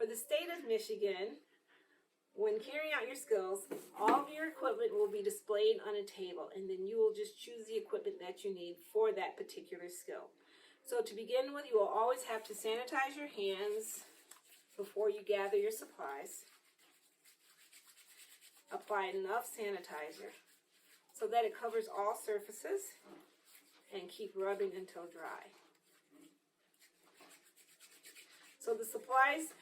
For the state of Michigan, when carrying out your skills, all of your equipment will be displayed on a table, and then you will just choose the equipment that you need for that particular skill. So to begin with, you will always have to sanitize your hands before you gather your supplies. Apply enough sanitizer so that it covers all surfaces, and keep rubbing until dry. So the supplies,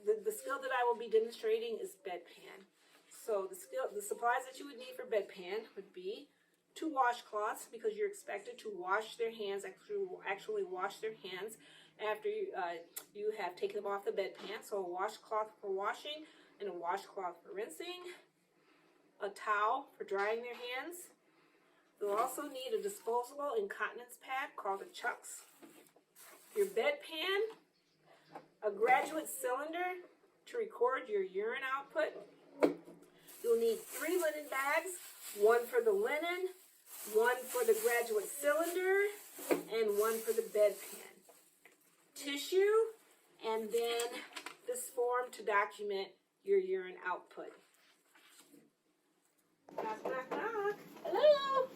the skill that I will be demonstrating is bedpan. So the supplies that you would need for bedpan would be 2 washcloths, because you're expected to wash their hands, actually wash their hands after you have taken them off the bedpan. So a washcloth for washing and a washcloth for rinsing. A towel for drying their hands. You'll also need a disposable incontinence pad called a chucks. Your bedpan, a graduate cylinder to record your urine output. You'll need 3 linen bags, 1 for the linen, 1 for the graduate cylinder, and 1 for the bedpan. Tissue, and then this form to document your urine output. Knock, knock, knock. Hello.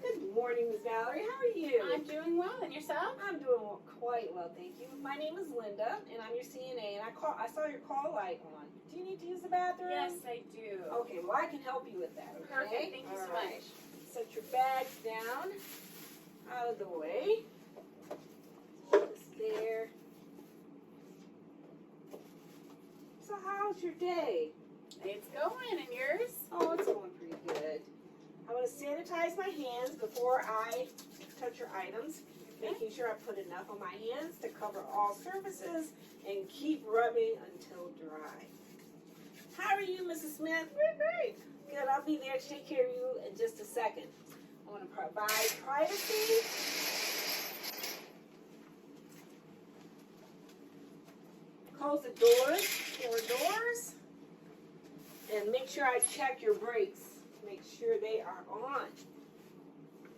Good morning, Miss Valerie. How are you? I'm doing well, and yourself? I'm doing quite well, thank you. My name is Linda, and I'm your CNA, and I saw your call light on. Do you need to use the bathroom? Yes, I do. Okay, well, I can help you with that, okay? Perfect, thank you so much. Set your bags down, out of the way. Just there. So how's your day? It's going, and yours? Oh, it's going pretty good. I'm going to sanitize my hands before I touch your items, making sure I put enough on my hands to cover all surfaces and keep rubbing until dry. How are you, Mrs. Smith? We're great. Good, I'll be there to take care of you in just a second. I want to provide privacy. Close the doors, and make sure I check your brakes. Make sure they are on.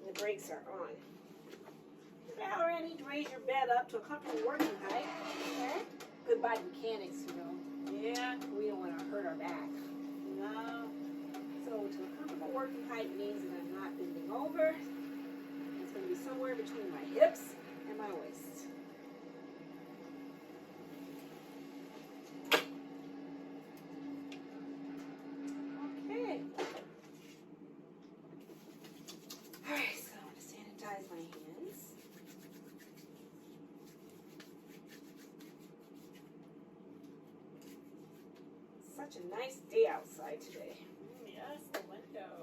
The brakes are on. Valerie, I need to raise your bed up to a comfortable working height. Okay? Goodbye, mechanics, you know. Yeah. We don't want to hurt our back. No. So to a comfortable working height means that I'm not bending over. It's going to be somewhere between my hips and my waist. Okay. Alright, so I'm going to sanitize my hands. Such a nice day outside today. Yes, the window.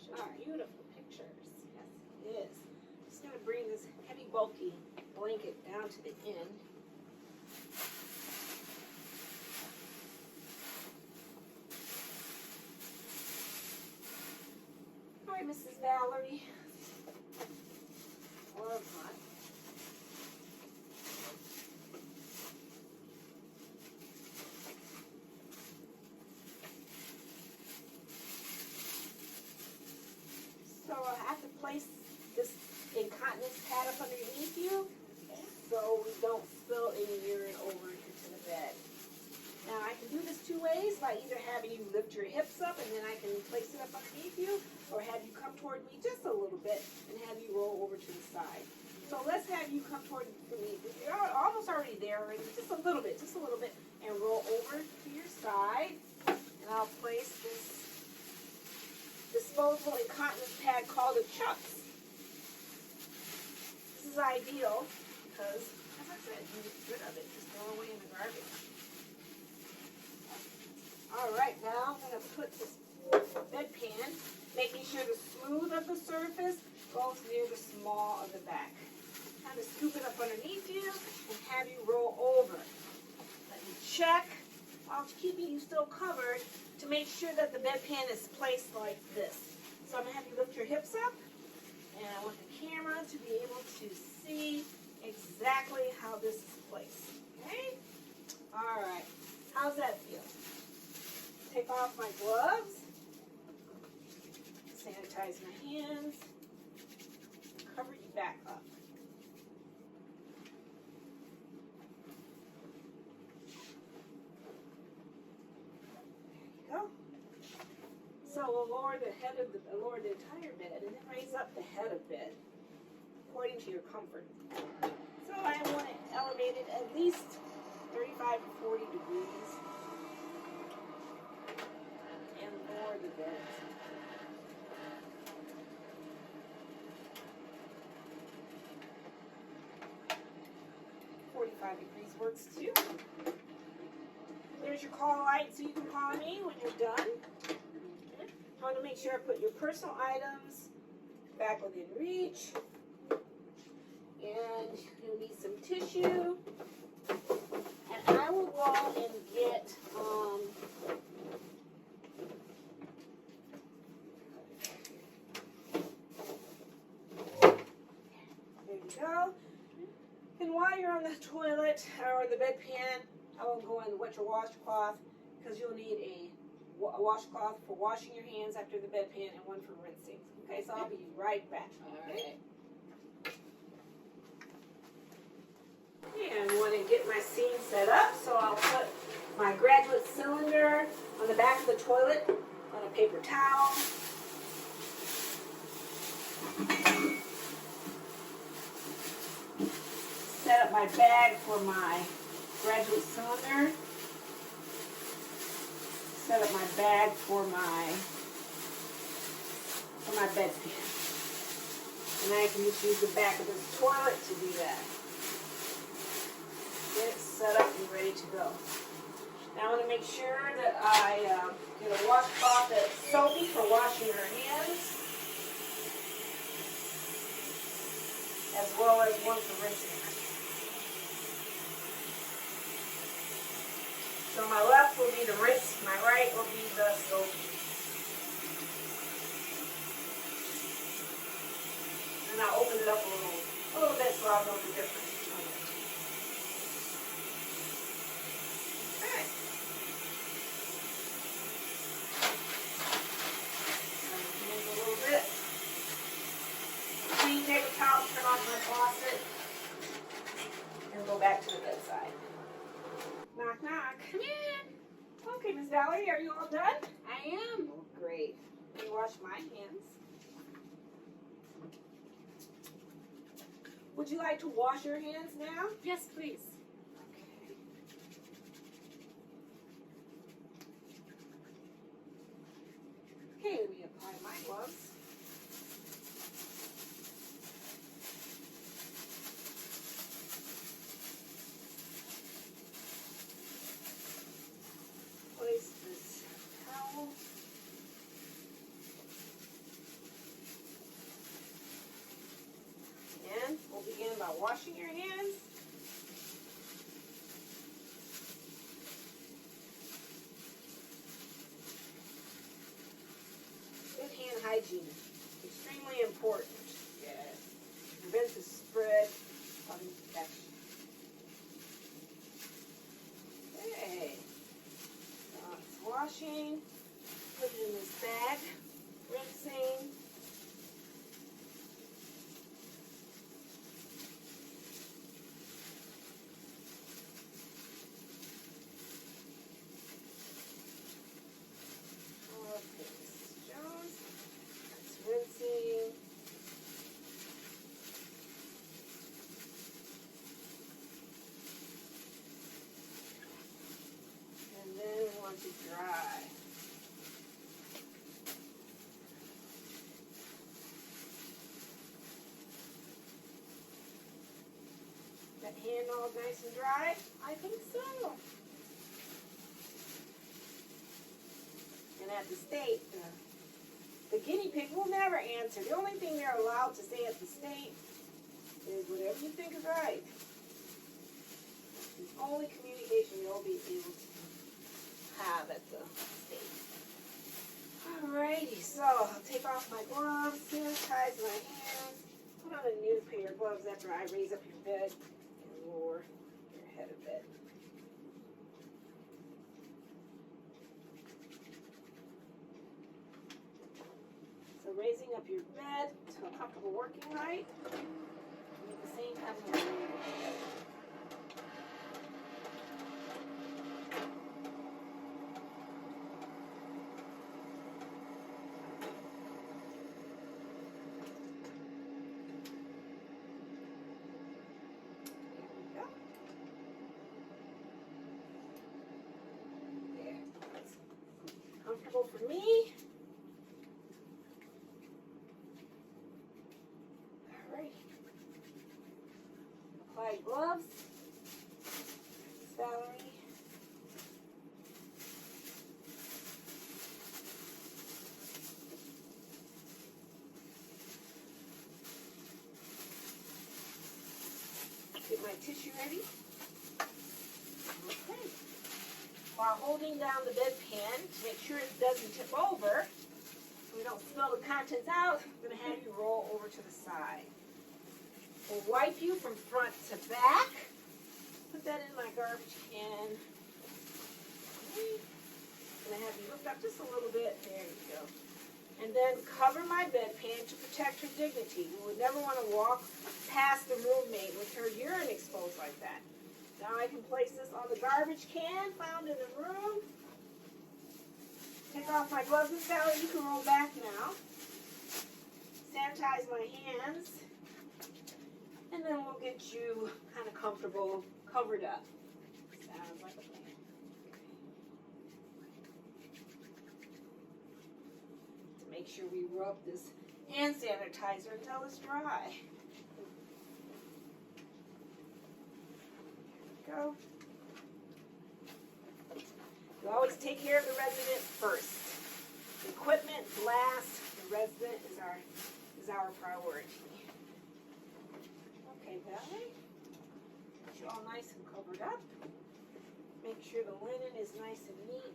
Shows beautiful pictures. Yes, it is. Just going to bring this heavy, bulky blanket down to the end. All right, Mrs. Valerie. Or hot. So I have to place this incontinence pad up underneath you, so we don't spill any urine over into the bed. Now I can do this 2 ways, by either having you lift your hips up and then I can place it up underneath you, or have you come toward me just a little bit and have you roll over to the side. So let's have you come toward me. You're almost already there already, just a little bit, and roll over to your side. And I'll place this disposable incontinence pad called a chucks. This is ideal because, as I said, you get rid of it, just throw it away in the garbage. Alright, now I'm going to put this bedpan, making sure the smooth of the surface goes near the small of the back. Kind of scoop it up underneath you and have you roll over. Let me check while keeping you still covered to make sure that the bedpan is placed like this. So I'm going to have you lift your hips up, and I want the camera to be able to see exactly how this is placed. Okay? Alright. How's that feel? Take off my gloves, sanitize my hands, cover you back up. will lower the head of lower the entire bed and then raise up the head of bed according to your comfort. So I want it elevated at least 35 to 40 degrees and lower the bed. 45 degrees works too. There's your call light so you can call me when you're done. I want to make sure I put your personal items back within reach. And you'll need some tissue. And I will go and get there you go. And while you're on the toilet or the bedpan, I will go and wet your washcloth because you'll need a washcloth for washing your hands after the bedpan and one for rinsing. Okay, so I'll be right back. Alright. And I want to get my scene set up, so I'll put my graduate cylinder on the back of the toilet on a paper towel. Set up my bag for my graduate cylinder. Set up my bag for my bedpan. And I can just use the back of this toilet to do that. Get it set up and ready to go. Now I want to make sure that I get a washcloth that's soapy for washing your hands, as well as one for rinsing your hands. So my left will be the rinse, my right will be the soapy. And I'll open it up a little bit so I'll know the difference. Okay. Hands a little bit. Clean paper towel, turn off my faucet, and go back to the bedside. Knock, knock. Come in. Okay, Miss Valerie, are you all done? I am. Oh, great. Let me wash my hands. Would you like to wash your hands now? Yes, please. Okay. Okay, let me apply my gloves. Place this towel. And we'll begin by washing your hands. Good hand hygiene, extremely important. Yes. Prevents the spread of infection. Okay. So it's washing. Put it in this bag. Rinsing. Okay, Mrs. Jones. That's rinsing. And then we want to dry. That hand all nice and dry? I think so. And at the state, the guinea pig will never answer. The only thing they're allowed to say at the state is whatever you think is right. The only communication they'll be able to have at the state. Alrighty, so I'll take off my gloves, sanitize my hands, put on a new pair of gloves after I raise up your bed and lower your head of bed. So raising up your bed to a comfortable working height. And at the same time, we're laying it together. comfortable for me. All right. Apply gloves. Valerie. Get my tissue ready. Okay. While holding down the bedpan to make sure it doesn't tip over, so we don't spill the contents out, I'm going to have you roll over to the side. We'll wipe you from front to back. Put that in my garbage can. Okay. I'm going to have you lift up just a little bit. There you go. And then cover my bedpan to protect her dignity. You would never want to walk past the roommate with her urine exposed like that. Now I can place this on the garbage can found in the room. Take off my gloves and Sally, you can roll back now. Sanitize my hands. And then we'll get you kind of comfortable, covered up. Sounds like a plan. Make sure we rub this hand sanitizer until it's dry. There we go. You always take care of the resident first. The equipment last. The resident is our priority. Okay, Valerie. Get you all nice and covered up. Make sure the linen is nice and neat.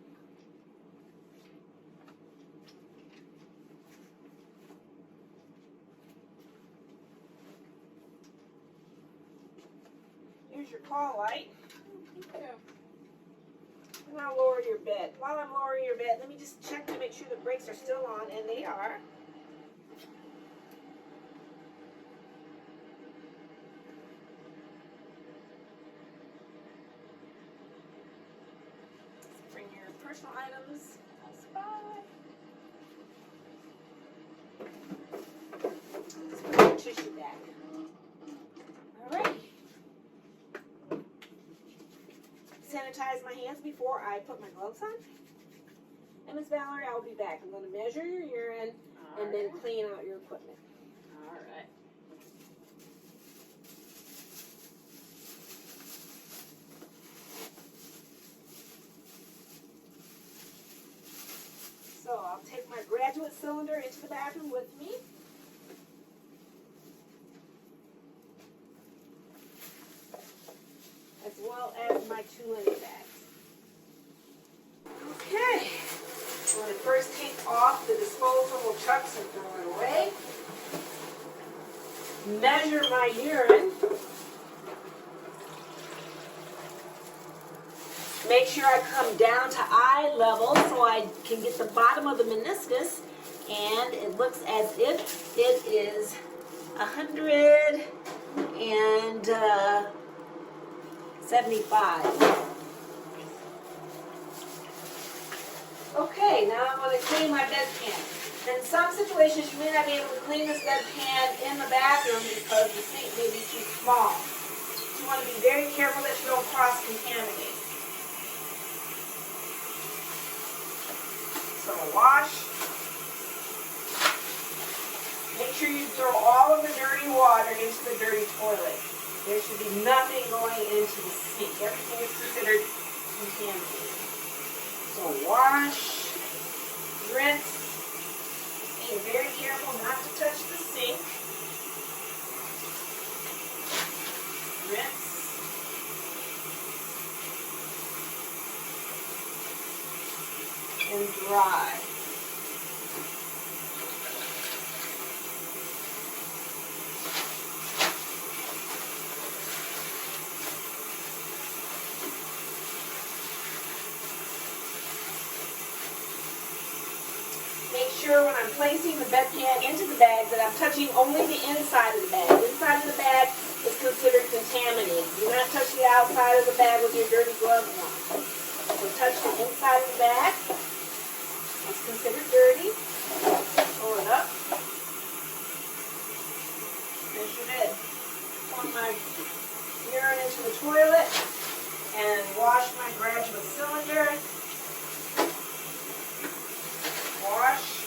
Here's your call light. Thank you. And I'll lower your bed. While I'm lowering your bed, let me just check to make sure the brakes are still on, and they are. Bring your personal items outside. Let's put your tissue back. All right. Sanitize my hands before I put my gloves on. And Miss Valerie, I'll be back. I'm going to measure your urine and then clean out your equipment. All right. So I'll take my graduate cylinder into the bathroom with me. As well as my 2 linen bags. Okay. I'm going to first take off the disposable chucks and throw it away. Measure my urine. Make sure I come down to eye level so I can get the bottom of the meniscus. And it looks as if it is 175. Okay, now I'm going to clean my bedpan. In some situations, you may not be able to clean this bedpan in the bathroom because the sink may be too small. You want to be very careful that you don't cross-contaminate. So wash. Make sure you throw all of the dirty water into the dirty toilet. There should be nothing going into the sink. Everything is considered contaminated. So wash, rinse. Be very careful not to touch the sink. Rinse. And dry. Make sure when I'm placing the bedpan into the bag that I'm touching only the inside of the bag. The inside of the bag is considered contaminated. Do not touch the outside of the bag with your dirty gloves on. So touch the inside of the bag. It's considered dirty. Pull it up. There's your bed. Pour my urine into the toilet and wash my graduate cylinder. wash.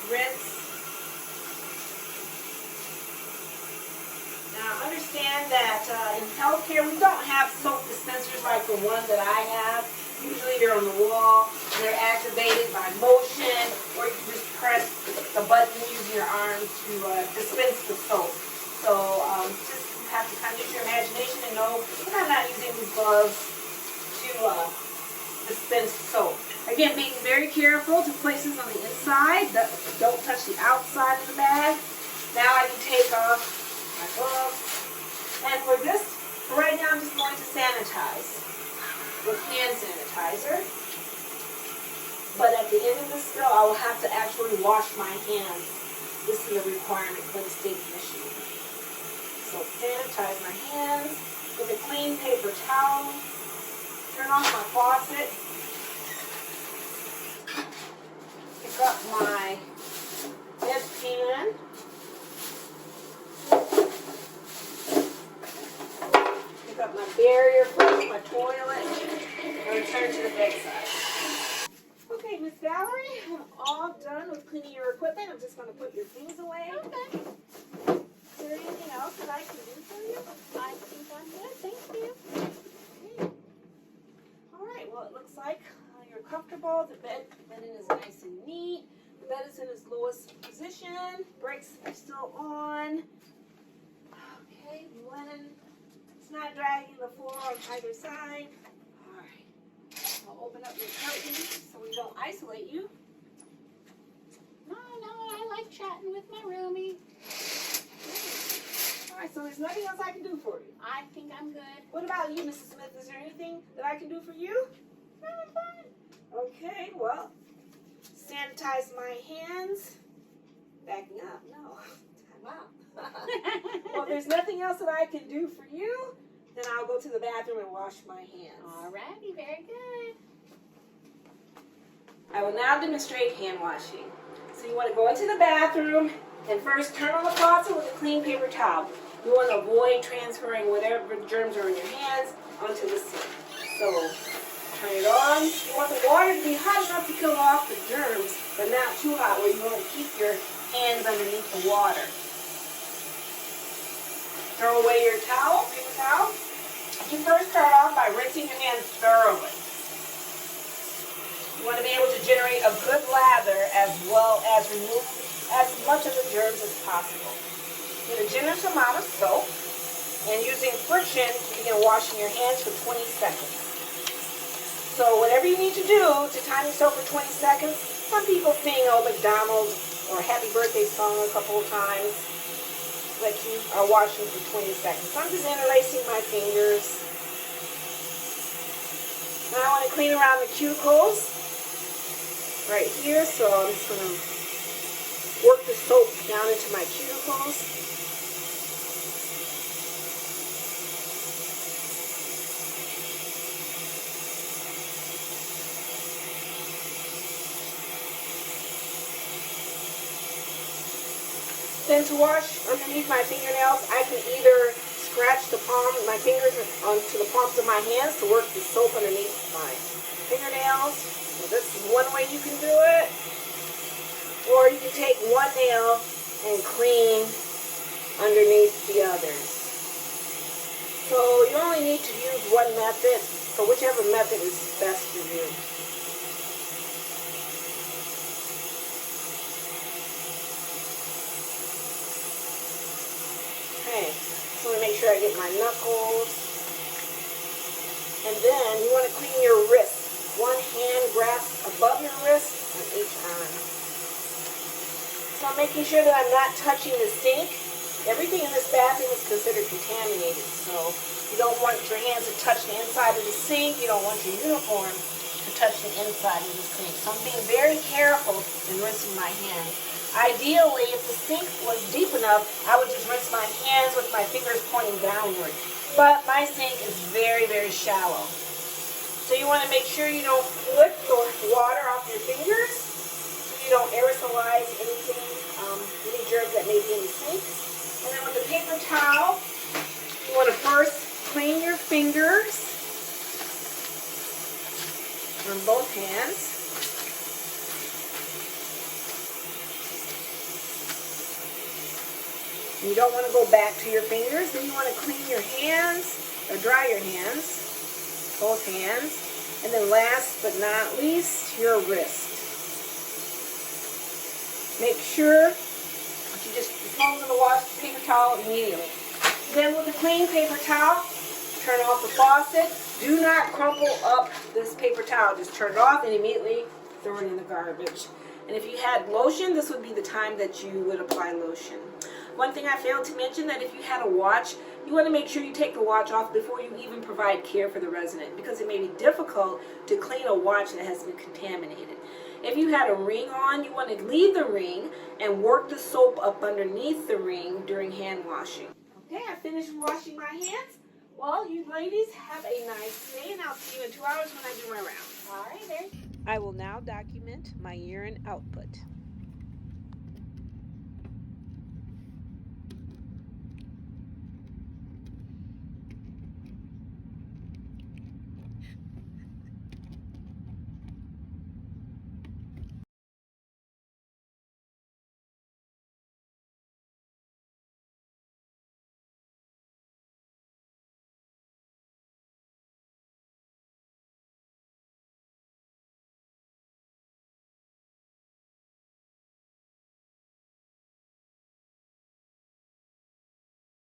Rinse. Now understand that in healthcare we don't have soap dispensers like the one that I have. Usually they're on the wall, they're activated by motion, or you can just press the button using your arm to dispense the soap. So just have to kind of use your imagination and know that I'm not using these gloves to dispense soap. Again, being very careful to place this on the inside. Don't touch the outside of the bag. Now I can take off my gloves. And for right now, I'm just going to sanitize with hand sanitizer. But at the end of the spill, I will have to actually wash my hands. This is a requirement for the state of Michigan. So sanitize my hands with a clean paper towel. Turn off my faucet. Pick up my bedpan. Pick up my barrier, flush my toilet, and return to the bedside. Okay, Miss Valerie, I'm all done with cleaning your equipment. I'm just going to put your things away. Okay. Is there anything else that I can do for you? I think I'm good. Thank you. Okay. All right, well, it looks like you're comfortable. The bed linen is nice and neat. The bed is in its lowest position. Brakes are still on. Okay, the linen is not dragging the floor on either side. All right. I'll open up your curtains so we don't isolate you. No, I like chatting with my roomie. All right, so there's nothing else I can do for you. I think I'm good. What about you, Mrs. Smith? Is there anything that I can do for you? No, I'm fine. Okay, well, sanitize my hands. Backing up, no. Time out. Well, if there's nothing else that I can do for you, then I'll go to the bathroom and wash my hands. Alrighty, very good. I will now demonstrate hand washing. So you want to go into the bathroom and first turn on the faucet with a clean paper towel. You want to avoid transferring whatever germs are in your hands onto the sink. So turn it on. You want the water to be hot enough to kill off the germs, but not too hot where you won't keep your hands underneath the water. Throw away your towel, paper towel. You first start off by rinsing your hands thoroughly. You want to be able to generate a good lather as well as remove as much of the germs as possible. Get a generous amount of soap and using friction, begin washing your hands for 20 seconds. So whatever you need to do to time yourself for 20 seconds, some people sing Old MacDonald or Happy Birthday song a couple of times, that you are washing for 20 seconds. So I'm just interlacing my fingers. Now I want to clean around the cuticles right here, so I'm just going to work the soap down into my cuticles. Then to wash underneath my fingernails, I can either scratch my fingers onto the palms of my hands to work the soap underneath my fingernails. So this is one way you can do it. Or you can take one nail and clean underneath the others. So you only need to use one method, so whichever method is best for you. Okay, so we make sure I get my knuckles. And then you want to clean your wrist. One hand grasp above your wrist on each arm. So I'm making sure that I'm not touching the sink. Everything in this bathroom is considered contaminated. So you don't want your hands to touch the inside of the sink. You don't want your uniform to touch the inside of the sink. So I'm being very careful in rinsing my hands. Ideally, if the sink was deep enough, I would just rinse my hands with my fingers pointing downward. But my sink is very, very shallow. So you want to make sure you don't flip the water off your fingers, so you don't aerosolize anything, any germs that may be in the sink. And then with the paper towel, You want to first clean your fingers on both hands. You don't want to go back to your fingers. Then you want to clean your hands, or dry your hands, both hands. And then last but not least, your wrist. Make sure that you just throw it in the wash paper towel immediately. Then with a clean paper towel, turn off the faucet. Do not crumple up this paper towel. Just turn it off and immediately throw it in the garbage. And if you had lotion, this would be the time that you would apply lotion. One thing I failed to mention, that if you had a watch, you want to make sure you take the watch off before you even provide care for the resident, because it may be difficult to clean a watch that has been contaminated. If you had a ring on, you want to leave the ring and work the soap up underneath the ring during hand washing. Okay, I finished washing my hands. Well, you ladies have a nice day, and I'll see you in 2 hours when I do my round. All right, there. I will now document my urine output.